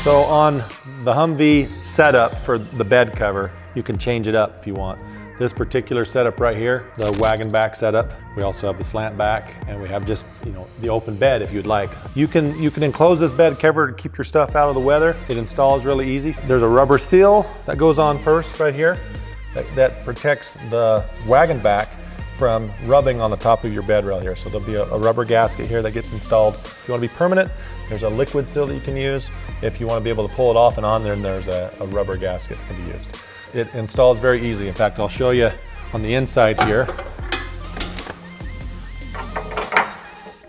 So on the Humvee setup for the bed cover, you can change it up if you want. This particular setup right here, the wagon back setup, we also have the slant back, and we have just, the open bed if you'd like. You can enclose this bed cover to keep your stuff out of the weather. It installs really easy. There's a rubber seal that goes on first right here that protects the wagon back from rubbing on the top of your bed rail here. So there'll be a rubber gasket here that gets installed. If you want to be permanent, there's a liquid seal that you can use. If you want to be able to pull it off and on, then there's a rubber gasket that can be used. It installs very easy. In fact, I'll show you on the inside here.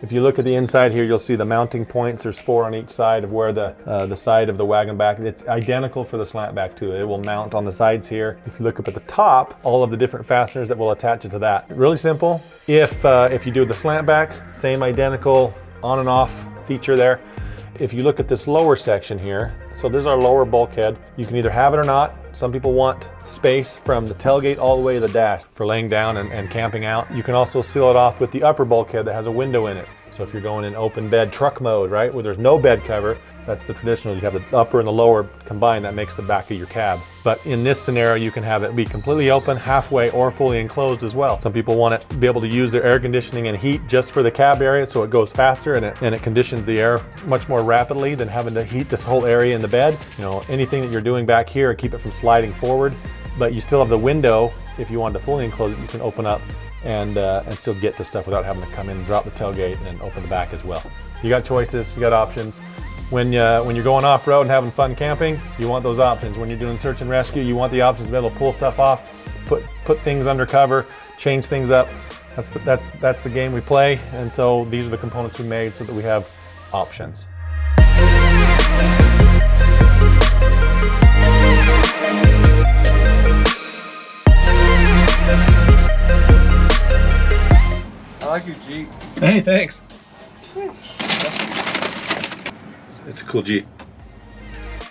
If you look at the inside here, you'll see the mounting points. There's 4 on each side of where the side of the wagon back. It's identical for the slant back too. It will mount on the sides here. If you look up at the top, all of the different fasteners that will attach it to that. Really simple. If you do the slant back, same identical on and off feature there. If you look at this lower section here, so there's our lower bulkhead. You can either have it or not. Some people want space from the tailgate all the way to the dash for laying down and camping out. You can also seal it off with the upper bulkhead that has a window in it. So if you're going in open bed truck mode, right, where there's no bed cover, that's the traditional. You have the upper and the lower combined, that makes the back of your cab. But in this scenario, you can have it be completely open, halfway, or fully enclosed as well. Some people want it to be able to use their air conditioning and heat just for the cab area, so it goes faster and it conditions the air much more rapidly than having to heat this whole area in the bed. Anything that you're doing back here, keep it from sliding forward. But you still have the window. If you wanted to fully enclose it, you can open up and still get to stuff without having to come in and drop the tailgate and open the back as well. You got choices, you got options. When you're going off-road and having fun camping, you want those options. When you're doing search and rescue, you want the options to be able to pull stuff off, put things under cover, change things up. That's the game we play, and so these are the components we made so that we have options. I like your Jeep. Hey, thanks. It's a cool Jeep.